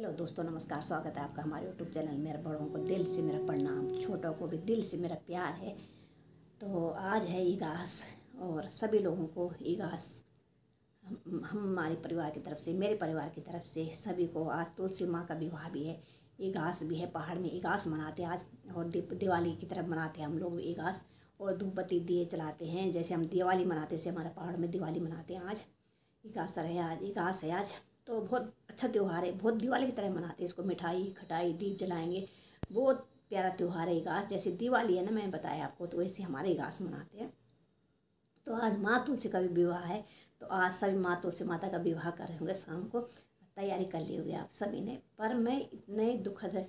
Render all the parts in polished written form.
Hello दोस्तों, नमस्कार। स्वागत है आपका हमारे यूट्यूब चैनल। मेरे बड़ों को दिल से मेरा प्रणाम, छोटों को भी दिल से मेरा प्यार है। तो आज है ईगास और सभी लोगों को ईगास हमारे परिवार की तरफ से, मेरे परिवार की तरफ से सभी को। आज तुलसी माँ का विवाह भी है, ईगास भी है। पहाड़ में ईगास मनाते हैं आज, और दिवाली की तरफ मनाते हैं हम लोग ईगास। और धूपबत्ती दिए चलाते हैं, जैसे हम दिवाली मनाते हैं वैसे हमारे पहाड़ में दिवाली मनाते हैं। आज ईगास है, आज ईगास है आज। तो बहुत अच्छा त्यौहार है, बहुत दिवाली की तरह मनाते हैं इसको। मिठाई खटाई दीप जलाएंगे, बहुत प्यारा त्यौहार है ईगास। जैसे दिवाली है ना, मैं बताया आपको, तो वैसे हमारे ईगास मनाते हैं। तो आज माँ तुलसी का भी विवाह है, तो आज सभी माँ तुलसी माता का विवाह कर रहे होंगे। शाम को तैयारी कर ली होगी आप सभी ने। पर मैं इतने दुखद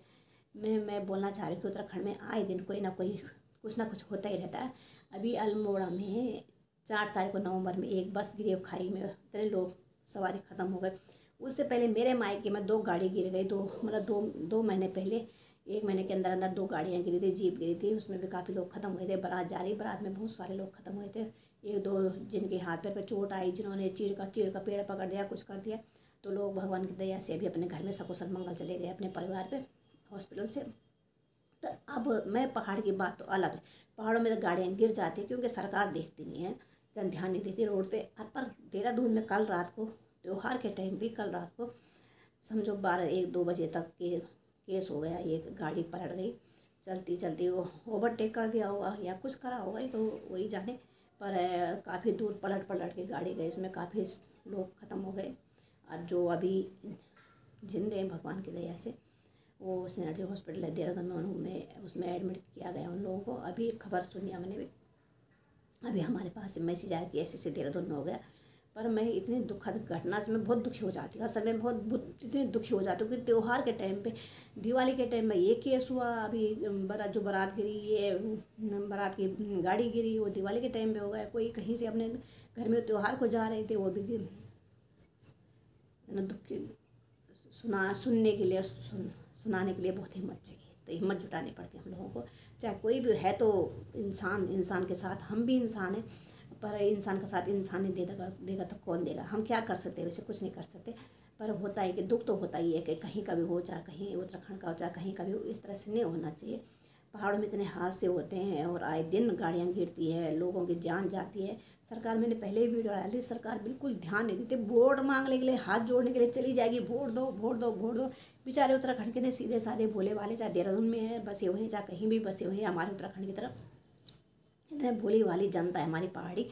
मैं बोलना चाह रही हूँ कि उत्तराखंड में आए दिन कोई ना कोई कुछ ना कुछ होता ही रहता है। अभी अल्मोड़ा में 4 तारीख को नवंबर में एक बस गिरी खाई में, इतने लोग सवारी ख़त्म हो गए। उससे पहले मेरे मायके में 2 गाड़ी गिर गई। दो महीने पहले, 1 महीने के अंदर अंदर 2 गाड़ियाँ गिरी थी, जीप गिरी थी। उसमें भी काफ़ी लोग ख़त्म हुए थे। बारात जा रही, बारात में बहुत सारे लोग ख़त्म हुए थे। 1-2 जिनके हाथ पैर पर चोट आई, जिन्होंने चीड़ का पेड़ पकड़ दिया, कुछ कर दिया, तो लोग भगवान की दया से अभी अपने घर में सकुशल मंगल चले गए अपने परिवार पे हॉस्पिटल से। तो अब मैं पहाड़ की बात तो अलग है। पहाड़ों में तो गाड़ियाँ गिर जाती हैं क्योंकि सरकार देखती नहीं है, इतना ध्यान नहीं देती रोड पे। पर देहरादून में कल रात को, त्योहार के टाइम भी कल रात को समझो 12-1-2 बजे तक के केस हो गया। एक गाड़ी पलट गई, चलती चलती वो ओवरटेक कर दिया होगा या कुछ करा होगा, तो वही जाने। पर काफ़ी दूर पलट के गाड़ी गई, इसमें काफ़ी लोग ख़त्म हो गए। और जो अभी जिंदे हैं भगवान की दया से, वो सिनर्जी हॉस्पिटल है देहरादून में, उसमें एडमिट किया गया उन लोगों को। अभी खबर सुनी हमने भी, अभी हमारे पास से मैसेज आया कि ऐसे देहरादून में हो गया। पर मैं इतनी दुखद घटना से मैं बहुत दुखी हो जाती हूँ। असल में बहुत इतनी दुखी हो जाती हूँ कि त्यौहार के टाइम पे, दिवाली के टाइम में ये केस हुआ। अभी बारात गिरी, ये बारात की गाड़ी गिरी, वो दिवाली के टाइम पे हो गया। कोई कहीं से अपने घर में त्यौहार को जा रहे थे, वो भी दुखी सुनाने के लिए बहुत हिम्मत चाहिए। तो हिम्मत जुटानी पड़ती है हम लोगों को, चाहे कोई भी है। तो इंसान के साथ हम भी इंसान हैं, पर इंसान का साथ इंसान ही देगा तो कौन देगा। हम क्या कर सकते हैं, वैसे कुछ नहीं कर सकते। पर होता है कि दुख तो होता ही है कि कहीं का भी हो, चाहे कहीं उत्तराखंड का हो, चाहे कहीं का भी हो। इस तरह से नहीं होना चाहिए। पहाड़ों में इतने हादसे होते हैं और आए दिन गाड़ियाँ गिरती है, लोगों की जान जाती है। सरकार, मैंने पहले भी वीडियो डाली, सरकार बिल्कुल ध्यान नहीं देती। वोट मांगने के लिए, हाथ जोड़ने के लिए चली जाएगी, वोट दो वोट दो वोट दो। बेचारे उत्तराखंड के ने सीधे साधे भोले वाले, चाहे देहरादून में है बसे हुए हैं, चाहे कहीं भी बसे हुए हैं, हमारे उत्तराखंड की तरफ इतने भोली वाली जनता है हमारी पहाड़ी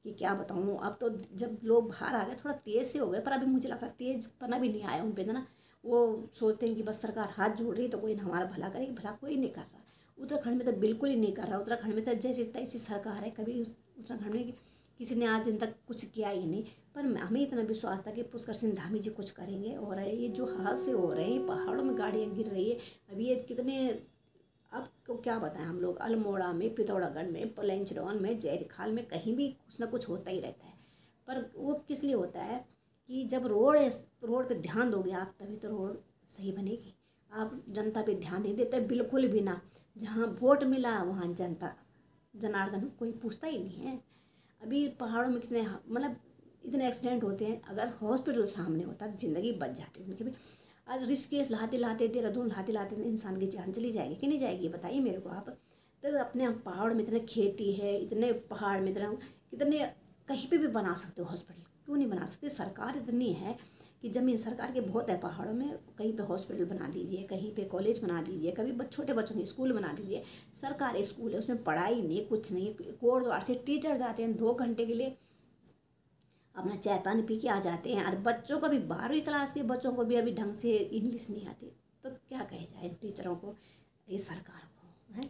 कि क्या बताऊँ। अब तो जब लोग बाहर आ गए थोड़ा तेज़ से हो गए, पर अभी मुझे लग रहा है तेज़ पना भी नहीं आया उन पे ना। वो सोचते हैं कि बस सरकार हाथ जोड़ रही है तो कोई ना हमारा भला करेगी। भला कोई नहीं कर रहा उत्तराखंड में, तो बिल्कुल ही नहीं कर रहा। उत्तराखंड में तो जैसी तैसी सरकार है, कभी उत्तराखंड में किसी ने आज दिन तक कुछ किया ही नहीं। पर हमें इतना विश्वास था कि पुष्कर सिंह धामी जी कुछ करेंगे। और ये जो हादसे हो रहे हैं, पहाड़ों में गाड़ियाँ गिर रही है, अभी ये कितने, अब को क्या बताएं हम लोग। अल्मोड़ा में, पिथौरागढ़ में, पलेंचरौन में, जयखाल में, कहीं भी कुछ ना कुछ होता ही रहता है। पर वो किस लिए होता है कि जब रोड पे ध्यान दोगे आप, तभी तो रोड सही बनेगी। आप जनता पे ध्यान नहीं देते बिल्कुल भी ना। जहाँ वोट मिला वहाँ जनता जनार्दन कोई पूछता ही नहीं है। अभी पहाड़ों में कितने मतलब इतने एक्सीडेंट होते हैं। अगर हॉस्पिटल सामने होता ज़िंदगी बच जाती उनकी भी। आज ऋषिकेश लाते देहरादून लाते इंसान की जान चली जाएगी कि नहीं जाएगी, बताइए मेरे को आप। तो अपने पहाड़ में इतने खेती है, इतने पहाड़ में इतना कितने, कहीं पे भी बना सकते हो हॉस्पिटल, क्यों नहीं बना सकते। सरकार इतनी है कि ज़मीन सरकार के बहुत है पहाड़ों में, कहीं पे हॉस्पिटल बना दीजिए, कहीं पे कॉलेज बना दीजिए, कभी छोटे बच्चों के स्कूल बना दीजिए। सरकारी स्कूल है, उसमें पढ़ाई नहीं, कुछ नहीं। कोर्ट द्वार से टीचर जाते हैं 2 घंटे के लिए, अपना चाय पानी पी के आ जाते हैं। और बच्चों को भी 12वीं क्लास के बच्चों को भी अभी ढंग से इंग्लिश नहीं आती, तो क्या कहे जाए टीचरों को, ये सरकार को है।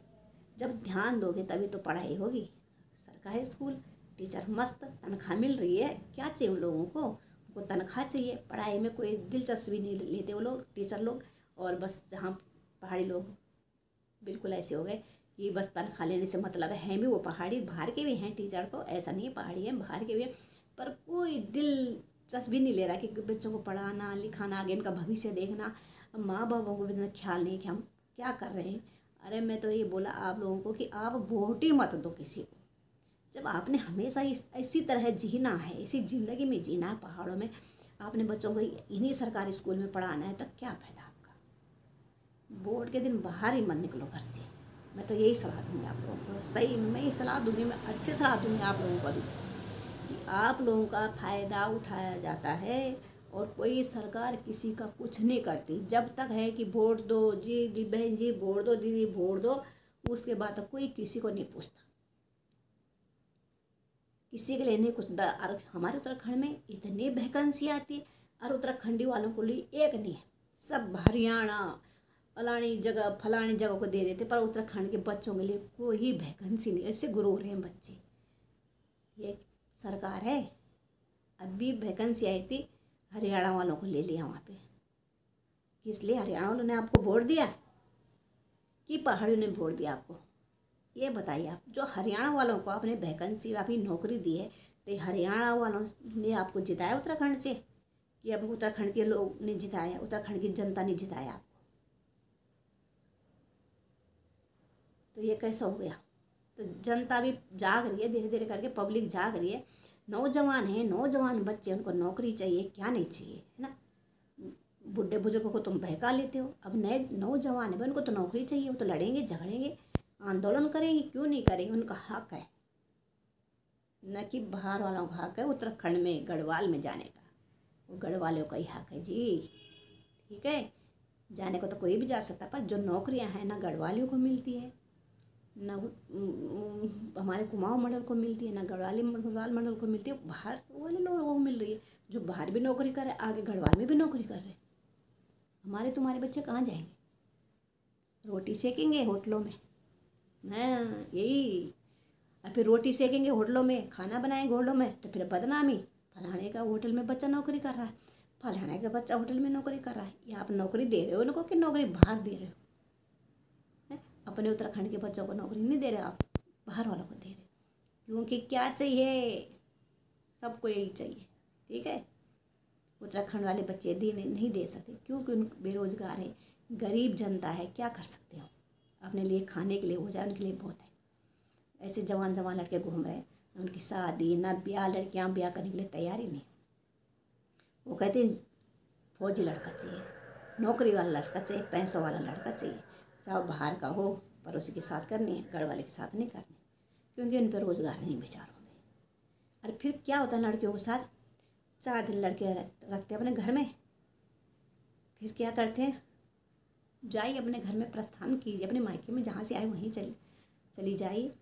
जब ध्यान दोगे तभी तो पढ़ाई होगी। सरकारी स्कूल, टीचर मस्त, तनख्वाह मिल रही है, क्या चाहिए उन लोगों को। उनको तनख्वाह चाहिए, पढ़ाई में कोई दिलचस्पी नहीं लेते वो लोग, टीचर लोग। और बस जहाँ पहाड़ी लोग बिल्कुल ऐसे हो गए कि बस तनख्वाह लेने से मतलब है भी वो पहाड़ी, बाहर के भी हैं टीचर, तो ऐसा नहीं है पहाड़ी हैं बाहर के भी हैं। पर कोई दिलचस्पी नहीं ले रहा कि बच्चों को पढ़ाना लिखाना, आगे इनका भविष्य देखना। माँ बापों को भी इतना ख्याल नहीं कि हम क्या कर रहे हैं। अरे मैं तो ये बोला आप लोगों को कि आप वोट ही मत दो किसी को। जब आपने हमेशा इसी तरह जीना है, इसी ज़िंदगी में जीना है पहाड़ों में, आपने बच्चों को इन्हीं सरकारी स्कूल में पढ़ाना है, तब क्या फ़ायदा। वोट के दिन बाहर ही मत निकलो घर से। मैं तो यही सलाह दूँगी आप लोगों को, सही मैं ये सलाह दूँगी, मैं अच्छी सलाह दूँगी आप लोगों को भी, कि आप लोगों का फ़ायदा उठाया जाता है और कोई सरकार किसी का कुछ नहीं करती। जब तक है कि वोट दो जी बहन जी, वोट दो दीदी, वोट दो, उसके बाद तक कोई किसी को नहीं पूछता, किसी के लिए नहीं कुछ। और हमारे उत्तराखंड में इतनी वैकेंसी आती है और उत्तराखंडी वालों को लिए एक नहीं है, सब हरियाणा फलानी जगह को दे देते, पर उत्तराखंड के बच्चों के लिए कोई वैकेंसी नहीं। ऐसे गुरु रहे हैं बच्चे। ये सरकार है, अभी वैकेंसी आई थी, हरियाणा वालों को ले लिया वहाँ पे। किस लिए हरियाणा वालों ने आपको वोट दिया कि पहाड़ियों ने वोट दिया आपको? ये बताइए आप। जो हरियाणा वालों को आपने वैकेंसी अभी नौकरी दी है, तो हरियाणा वालों ने आपको जिताया उत्तराखंड से, कि अब उत्तराखंड के लोग ने जिताया, उत्तराखंड की जनता ने जिताया आपको? तो ये कैसा हो गया? तो जनता भी जाग रही है, धीरे धीरे करके पब्लिक जाग रही है। नौजवान हैं, नौजवान बच्चे, उनको नौकरी चाहिए, क्या नहीं चाहिए, है ना। बुढ़े बुजुर्गों को तुम बहका लेते हो, अब नए नौजवान है, उनको तो नौकरी चाहिए, वो तो लड़ेंगे झगड़ेंगे, आंदोलन करेंगे, क्यों नहीं करेंगे, उनका हक है। न कि बाहर वालों का हक है उत्तराखंड में गढ़वाल में जाने का, वो गढ़वालों का ही हक है जी, ठीक है। जाने को तो कोई भी जा सकता, पर जो नौकरियां हैं ना गढ़वालियों को मिलती है, ना हमारे कुमाऊं मंडल को मिलती है, ना गढ़वाल मंडल को मिलती है, बाहर वाले लोगों को मिल रही है, जो बाहर भी नौकरी कर रहे, आगे गढ़वाल में भी नौकरी कर रहे। हमारे तुम्हारे बच्चे कहाँ जाएंगे? रोटी सेकेंगे होटलों में, हाँ यही। और फिर रोटी सेकेंगे होटलों में, खाना बनाएंगे होटलों में, तो फिर बदनामी, फलाने का होटल में बच्चा नौकरी कर रहा है, फलाने का बच्चा होटल में नौकरी कर रहा है। ये आप नौकरी दे रहे हो उनको कि नौकरी बाहर दे रहे हो? अपने उत्तराखंड के बच्चों को नौकरी नहीं दे रहे आप, बाहर वालों को दे रहे हो। क्योंकि क्या चाहिए? सबको यही चाहिए, ठीक है। उत्तराखंड वाले बच्चे नहीं दे सकते क्योंकि उन बेरोजगार है, गरीब जनता है, क्या कर सकते हो? अपने लिए खाने के लिए हो जाए उनके लिए बहुत है। ऐसे जवान लड़के घूम रहे हैं, उनकी शादी ना ब्याह, लड़कियां ब्याह करने के लिए तैयार ही नहीं। वो कहते हैं फौजी लड़का चाहिए, नौकरी वाला लड़का चाहिए, पैसों वाला लड़का चाहिए, चाहे बाहर का हो, पर उसी के साथ करनी है, घर वाले के साथ नहीं करनी, क्योंकि उन पर रोज़गार नहीं बेचारों में। अरे फिर क्या होता है लड़कियों के साथ? 4 दिन लड़के रखते अपने घर में, फिर क्या करते हैं? जाइए अपने घर में प्रस्थान कीजिए, अपने मायके में जहाँ से आए वहीं चली जाइए।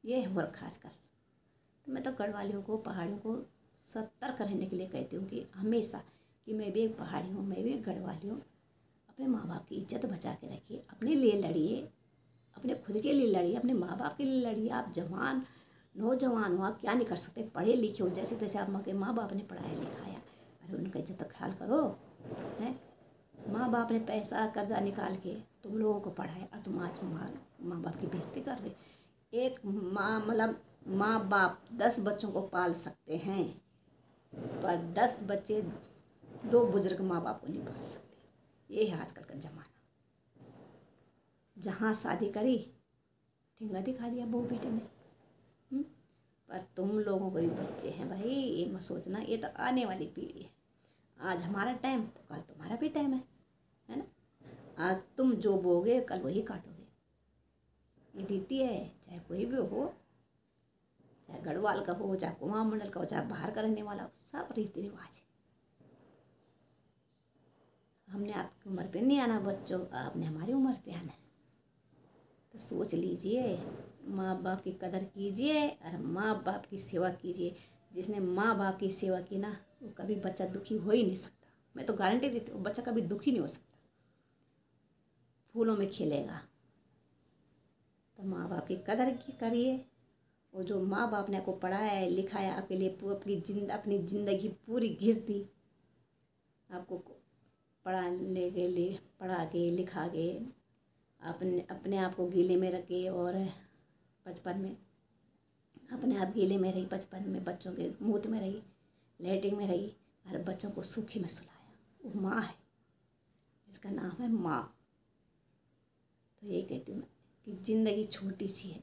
ये हो रखा आजकल। तो मैं तो गढ़वालियों को, पहाड़ियों को सतर्क रहने के लिए कहती हूँ कि हमेशा, कि मैं भी एक पहाड़ी हूँ, मैं भी एक गढ़वाली हूँ। अपने माँ बाप की इज्जत बचा के रखिए, अपने लिए लड़िए, अपने खुद के लिए लड़िए, अपने माँ बाप के लिए लड़िए। आप जवान नौजवान हो, आप क्या नहीं कर सकते, पढ़े लिखे हो, जैसे तैसे आप माँ बाप ने पढ़ाया लिखाया, अरे उनका इज्जत तो ख्याल करो, है। माँ बाप ने पैसा कर्जा निकाल के तुम लोगों को पढ़ाया और तुम आज माँ बाप की बेइज्जती कर रहे। एक माँ बाप 10 बच्चों को पाल सकते हैं, पर 10 बच्चे 2 बुजुर्ग माँ बाप को नहीं पाल सकते। ये है आजकल का ज़माना। जहाँ शादी करी ठेंगा दिखा दिया बहू बेटे ने। पर तुम लोगों को भी बच्चे हैं भाई, ये मत सोचना, ये तो आने वाली पीढ़ी है। आज हमारा टाइम तो कल तुम्हारा भी टाइम है ना। आज तुम जो बोगे कल वही काटोगे। ये रीति है, चाहे कोई भी हो, चाहे गढ़वाल का हो, चाहे कुमाऊं मंडल का हो, चाहे बाहर का रहने वाला हो, सब रीति रिवाज है। हमने आपकी उम्र पे नहीं आना बच्चों, आपने हमारी उम्र पे आना है। तो सोच लीजिए, माँ बाप की कदर कीजिए और माँ बाप की सेवा कीजिए। जिसने माँ बाप की सेवा की ना, वो कभी बच्चा दुखी हो ही नहीं सकता। मैं तो गारंटी देती हूँ, बच्चा कभी दुखी नहीं हो सकता, फूलों में खिलेगा। तो माँ बाप की कदर करिए। और जो माँ बाप ने आपको पढ़ाया लिखाया, आपके लिए अपनी ज़िंदगी पूरी घिस दी, आपको पढ़ाने के लिए, पढ़ा के लिखा के, अपने आप को गीले में रखे, और बचपन में अपने आप गीले में रही, बचपन में बच्चों के मुँह में रही, लेटरिन में रही, और बच्चों को सुखी में सुलाया। वो माँ है, जिसका नाम है माँ। तो यही कहती हूँ मैं कि ज़िंदगी छोटी सी है,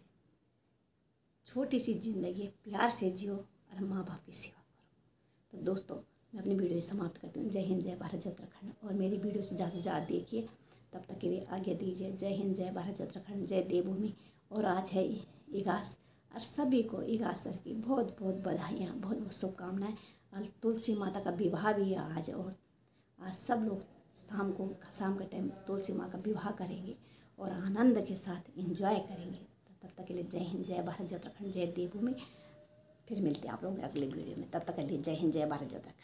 छोटी सी ज़िंदगी है, प्यार से जियो और माँ बाप की सेवा करो। तो दोस्तों, मैं अपनी वीडियो समाप्त करती हूँ। जय हिंद, जय भारत, जय उत्तराखंड। और मेरी वीडियो से ज़्यादा देखिए, तब तक के लिए आज्ञा दीजिए। जय हिंद, जय भारत, जय उत्तराखंड, जय देवभूमि। और आज है इगास, और सभी को इगासर की बहुत बहुत बधाइयाँ, बहुत बहुत शुभकामनाएँ। और तुलसी माता का विवाह भी है आज, और आज सब लोग शाम के टाइम तुलसी माँ का विवाह करेंगे और आनंद के साथ एंजॉय करेंगे। तब तक के लिए जय हिंद, जय भारत, जय उत्तराखंड, जय देवभूमि। फिर मिलते हैं आप लोगों के अगले वीडियो में। तब तक के लिए जय हिंद, जय भारत, जय उत्तराखंड।